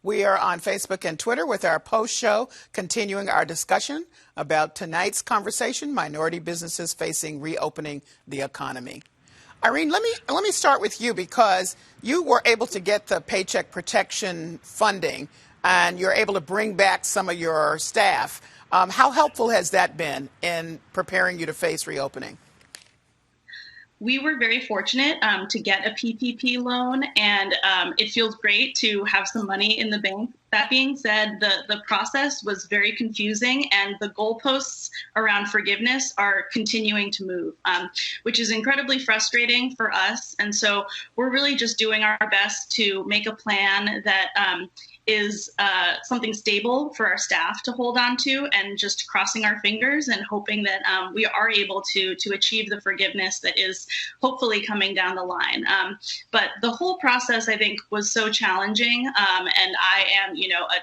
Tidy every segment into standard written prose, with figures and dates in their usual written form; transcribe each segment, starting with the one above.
We are on Facebook and Twitter with our post show, continuing our discussion about tonight's conversation, minority businesses facing reopening the economy. Irene, let me start with you because you were able to get the Paycheck Protection funding and you're able to bring back some of your staff. How helpful has that been in preparing you to face reopening? We were very fortunate to get a PPP loan, and it feels great to have some money in the bank. That being said, the process was very confusing, and the goalposts around forgiveness are continuing to move, which is incredibly frustrating for us. And so we're really just doing our best to make a plan that is something stable for our staff to hold on to, and just crossing our fingers and hoping that we are able to achieve the forgiveness that is hopefully coming down the line. But the whole process, I think, was so challenging. And I am,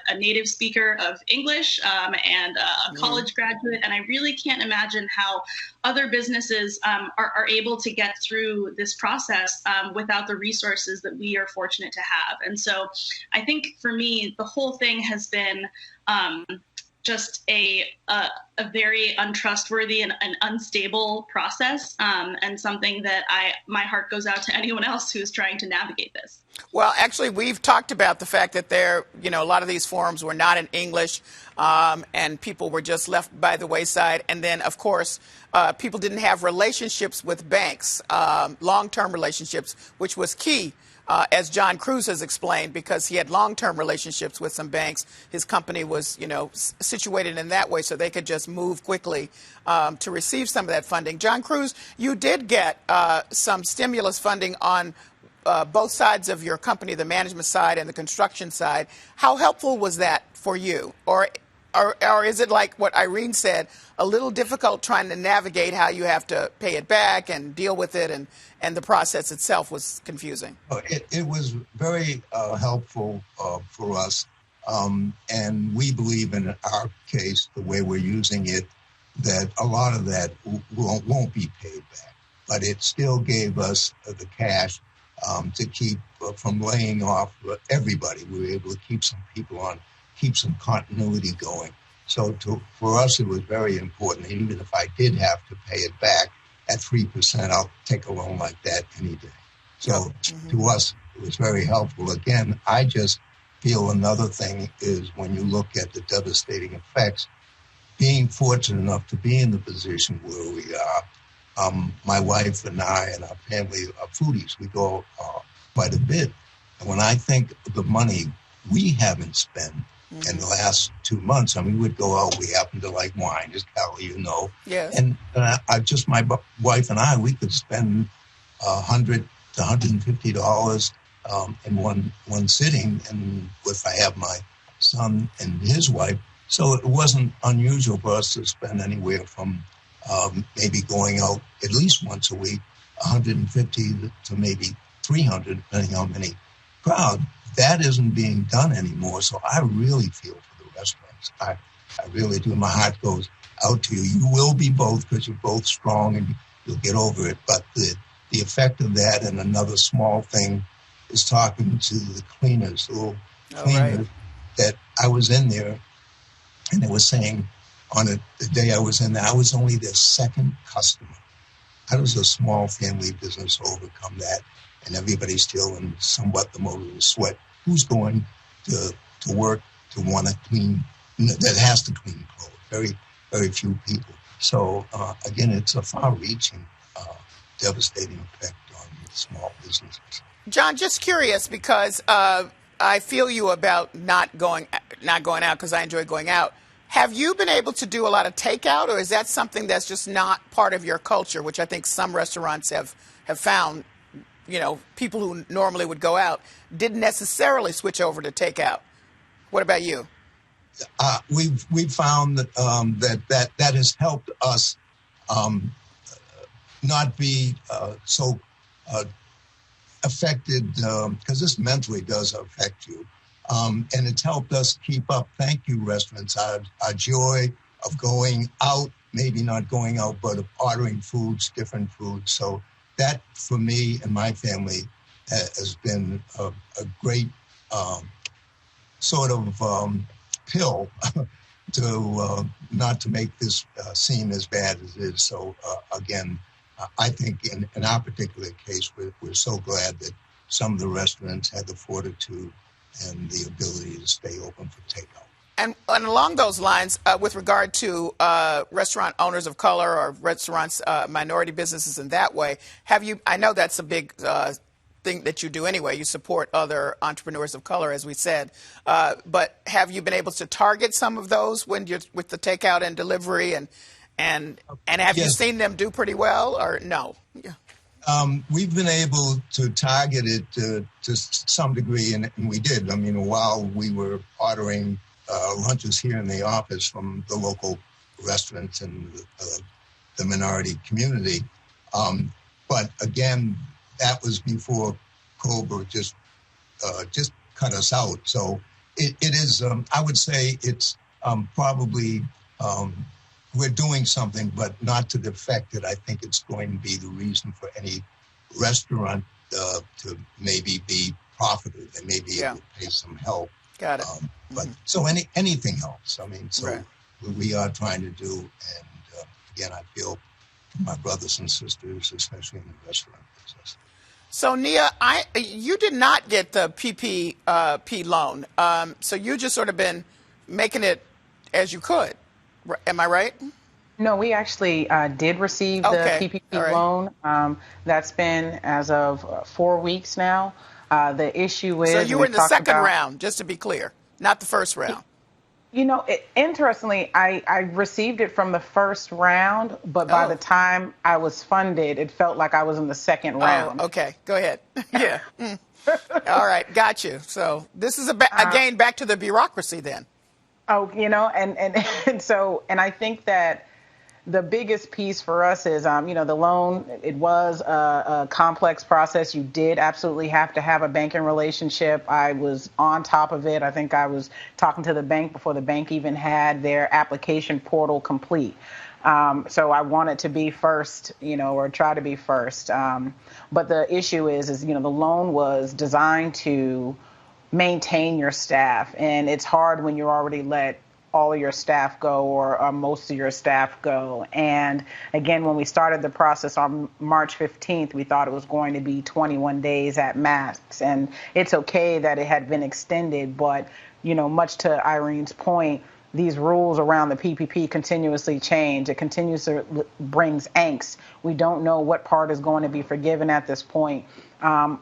a native speaker of English and a college graduate, and I really can't imagine how other businesses are able to get through this process without the resources that we are fortunate to have. And so I think for me, the whole thing has been just a very untrustworthy and unstable process, and something that my heart goes out to anyone else who's trying to navigate this. Well, actually, we've talked about the fact that a lot of these forms were not in English, and people were just left by the wayside. And then, of course, people didn't have relationships with banks, long-term relationships, which was key. As John Cruz has explained, because he had long-term relationships with some banks, his company was, situated in that way so they could just move quickly to receive some of that funding. John Cruz, you did get some stimulus funding on both sides of your company, the management side and the construction side. How helpful was that for you? Or is it like what Irene said, a little difficult trying to navigate how you have to pay it back and deal with it, and the process itself was confusing? It was very helpful for us, and we believe in our case, the way we're using it, that a lot of that won't be paid back. But it still gave us the cash to keep from laying off everybody. We were able to keep some people on, keep some continuity going. So for us, it was very important. And even if I did have to pay it back at 3%, I'll take a loan like that any day. So to us, it was very helpful. Again, I just feel another thing is when you look at the devastating effects, being fortunate enough to be in the position where we are, my wife and I and our family are foodies. We go quite a bit. And when I think of the money we haven't spent in the last 2 months, I mean, we'd go out, we happen to like wine, as Callie, Yes. And my wife and I, we could spend $100 to $150 in one sitting, and if I have my son and his wife. So it wasn't unusual for us to spend anywhere from maybe going out at least once a week, 150 to maybe 300, depending how many crowd. That isn't being done anymore. So I really feel for the restaurants. I really do. My heart goes out to you. You will be both because you're both strong and you'll get over it. But the effect of that, and another small thing, is talking to the cleaners, that I was in there, and they were saying on the day I was in there, I was only their second customer. How does a small family business overcome that? And everybody's still in somewhat the mode of the sweat. Who's going to work to want to clean, that has to clean clothes? Very, very few people. So, again, it's a far-reaching, devastating effect on small businesses. John, just curious, because I feel you about not going out because I enjoy going out. Have you been able to do a lot of takeout, or is that something that's just not part of your culture, which I think some restaurants have found? People who normally would go out didn't necessarily switch over to takeout. What about you? We've found that that has helped us not be so affected, because this mentally does affect you. And it's helped us keep up, thank you, restaurants, our joy of going out, maybe not going out, but of ordering foods, different foods. So that, for me and my family, has been a great sort of pill to not to make this seem as bad as it is. So again, I think in our particular case, we're so glad that some of the restaurants had the fortitude and the ability to stay open for takeout. And along those lines, with regard to restaurant owners of color or restaurants, minority businesses in that way, have you, I know that's a big thing that you do anyway, you support other entrepreneurs of color, as we said, but have you been able to target some of those when you're with the takeout and delivery, and have you seen them do pretty well, or no? Yeah. We've been able to target it to some degree, and we did. I mean, while we were ordering lunches here in the office from the local restaurants and the minority community. But again, that was before Cobra just cut us out. So it is, I would say it's probably, we're doing something, but not to the effect that I think it's going to be the reason for any restaurant to maybe be profitable. They may be able to pay some help. Got it. But so anything helps. I mean, so we are trying to do, and again, I feel for my brothers and sisters, especially in the restaurant business. So Nia, you did not get the PPP loan, so you just sort of been making it as you could. Am I right? No, we actually did receive the PPP loan. That's been as of 4 weeks now. The issue is... So you were in the second round, just to be clear, not the first round. You know, interestingly, I received it from the first round, but by the time I was funded, it felt like I was in the second round. Okay, go ahead. Yeah. All right, got you. So this is again back to the bureaucracy then. Oh, you know, and so I think that the biggest piece for us is, you know, the loan, it was a complex process. You did absolutely have to have a banking relationship. I was on top of it. I think I was talking to the bank before the bank even had their application portal complete. So I wanted to be first, you know, or try to be first. But the issue is, you know, the loan was designed to maintain your staff. And it's hard when you're already let all of your staff go or most of your staff go. And again, when we started the process on March 15th, we thought it was going to be 21 days at max. And it's okay that it had been extended, but, you know, much to Irene's point, these rules around the PPP continuously change. It continuously brings angst. We don't know what part is going to be forgiven at this point.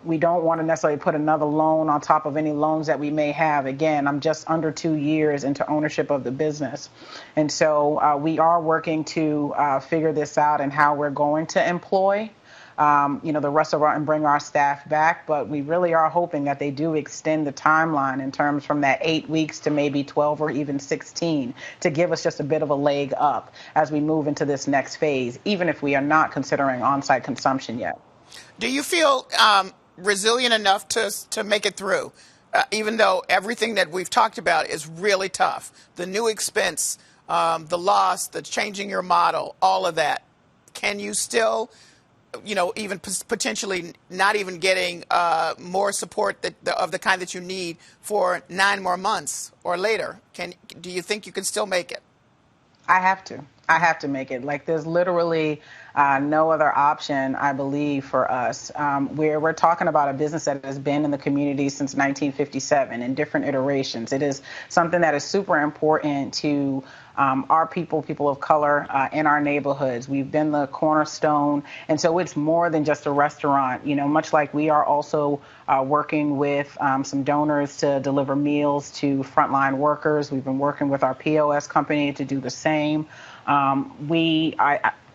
We don't want to necessarily put another loan on top of any loans that we may have. Again, I'm just under 2 years into ownership of the business. And so we are working to figure this out and how we're going to employ you know, the rest of and bring our staff back. But we really are hoping that they do extend the timeline in terms from that 8 weeks to maybe 12 or even 16 to give us just a bit of a leg up as we move into this next phase, even if we are not considering on-site consumption yet. Do you feel resilient enough to make it through, even though everything that we've talked about is really tough? The new expense, the loss, the changing your model, all of that. Can you still, you know, even potentially not even getting more support of the kind that you need for 9 more months or later? Do you think you can still make it? I have to make it. Like, there's literally no other option, I believe, for us. We're talking about a business that has been in the community since 1957 in different iterations. It is something that is super important to our people of color in our neighborhoods. We've been the cornerstone. And so it's more than just a restaurant, you know, much like we are also working with some donors to deliver meals to frontline workers. We've been working with our POS company to do the same.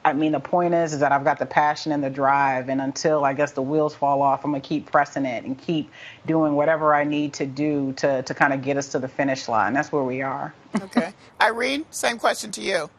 I mean, the point is that I've got the passion and the drive, and until I guess the wheels fall off, I'm going to keep pressing it and keep doing whatever I need to do to kind of get us to the finish line. That's where we are. Okay. Irene, same question to you.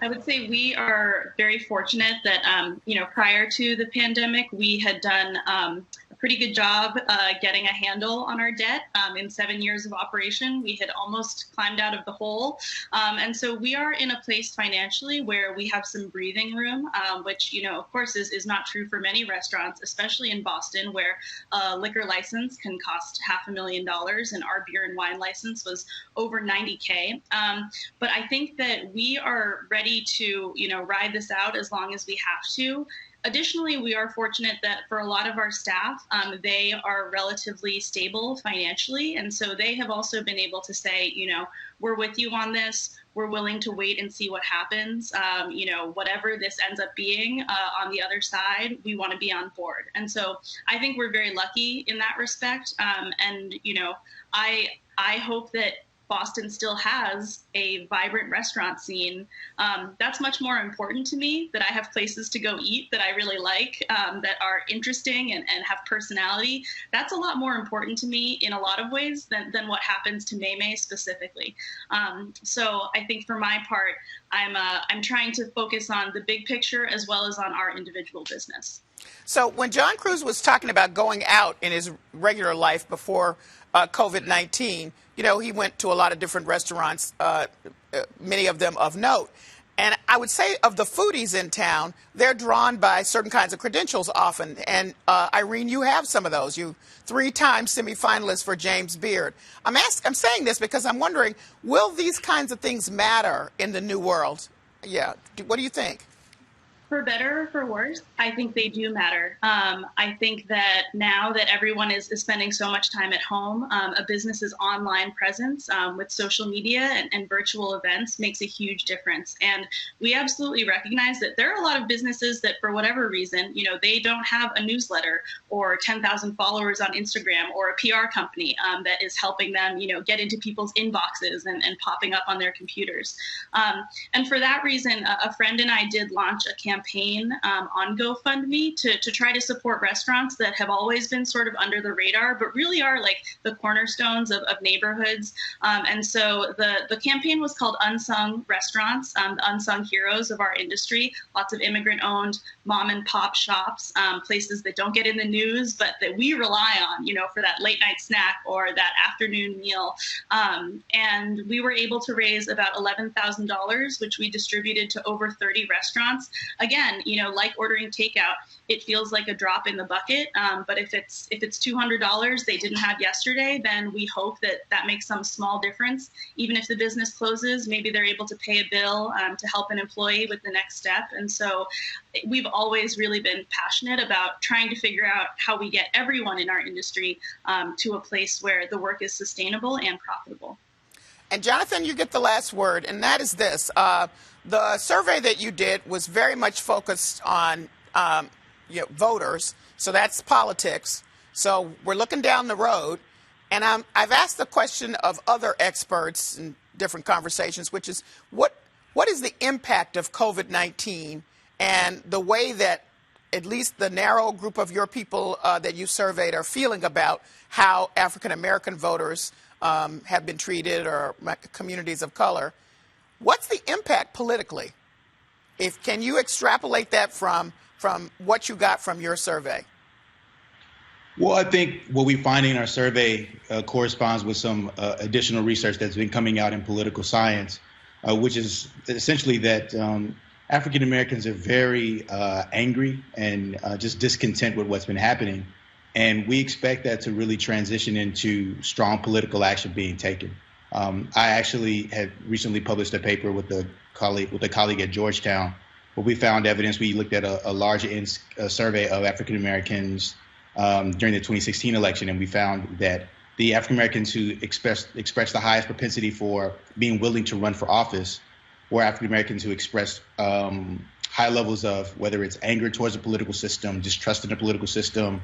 I would say we are very fortunate that, you know, prior to the pandemic, we had done a pretty good job getting a handle on our debt. In 7 years of operation, we had almost climbed out of the hole. And so we are in a place financially where we have some breathing room, which, of course, is not true for many restaurants, especially in Boston, where a liquor license can cost $500,000, and our beer and wine license was over $90K. But I think that we are ready to, ride this out as long as we have to. Additionally, we are fortunate that for a lot of our staff, they are relatively stable financially. And so they have also been able to say, we're with you on this. We're willing to wait and see what happens. Whatever this ends up being on the other side, we want to be on board. And so I think we're very lucky in that respect. I hope that Boston still has a vibrant restaurant scene. That's much more important to me, that I have places to go eat that I really like, that are interesting and have personality. That's a lot more important to me in a lot of ways than what happens to May specifically. So I think for my part, I'm trying to focus on the big picture as well as on our individual business. So when John Cruz was talking about going out in his regular life before COVID-19, he went to a lot of different restaurants, many of them of note. And I would say of the foodies in town, they're drawn by certain kinds of credentials often. And Irene, you have some of those. You 3-time semifinalist for James Beard. I'm saying this because I'm wondering, will these kinds of things matter in the new world? Yeah. What do you think? For better or for worse, I think they do matter. I think that now that everyone is spending so much time at home, a business's online presence with social media and virtual events makes a huge difference. And we absolutely recognize that there are a lot of businesses that, for whatever reason, they don't have a newsletter or 10,000 followers on Instagram or a PR company that is helping them, get into people's inboxes and popping up on their computers. And for that reason, a friend and I did launch a campaign on GoFundMe to try to support restaurants that have always been sort of under the radar, but really are like the cornerstones of neighborhoods. And so the campaign was called Unsung Restaurants, the unsung heroes of our industry, lots of immigrant-owned mom and pop shops, places that don't get in the news, but that we rely on, for that late night snack or that afternoon meal. And we were able to raise about $11,000, which we distributed to over 30 restaurants. Again, like ordering takeout, it feels like a drop in the bucket. But if it's $200 they didn't have yesterday, then we hope that makes some small difference. Even if the business closes, maybe they're able to pay a bill to help an employee with the next step. And so we've always really been passionate about trying to figure out how we get everyone in our industry to a place where the work is sustainable and profitable. And Jonathan, you get the last word, and that is this. The survey that you did was very much focused on voters, so that's politics. So we're looking down the road, and I've asked the question of other experts in different conversations, which is what is the impact of COVID-19 and the way that at least the narrow group of your people that you surveyed are feeling about how African-American voters have been treated, or communities of color. What's the impact politically? Can you extrapolate that from what you got from your survey? Well, I think what we find in our survey corresponds with some additional research that's been coming out in political science, which is essentially that African Americans are very angry and just discontent with what's been happening. And we expect that to really transition into strong political action being taken. I actually had recently published a paper with a colleague at Georgetown, where we found evidence. We looked at a large survey of African Americans during the 2016 election, and we found that the African Americans who expressed the highest propensity for being willing to run for office were African Americans who expressed high levels of, whether it's anger towards the political system, distrust in the political system,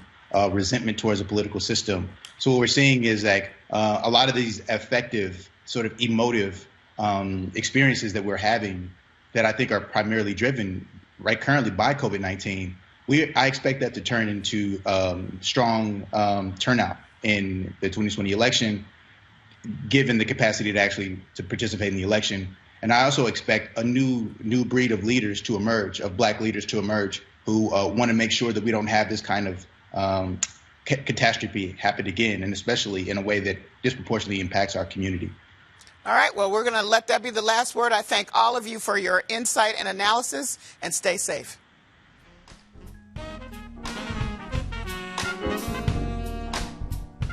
resentment towards the political system. So what we're seeing is like a lot of these effective sort of emotive experiences that we're having that I think are primarily driven right currently by COVID-19. I expect that to turn into strong turnout in the 2020 election, given the capacity to participate in the election. And I also expect a new breed of leaders to emerge, of Black leaders to emerge, who want to make sure that we don't have this kind of catastrophe happened again, and especially in a way that disproportionately impacts our community. All right, well, we're going to let that be the last word. I thank all of you for your insight and analysis, and stay safe.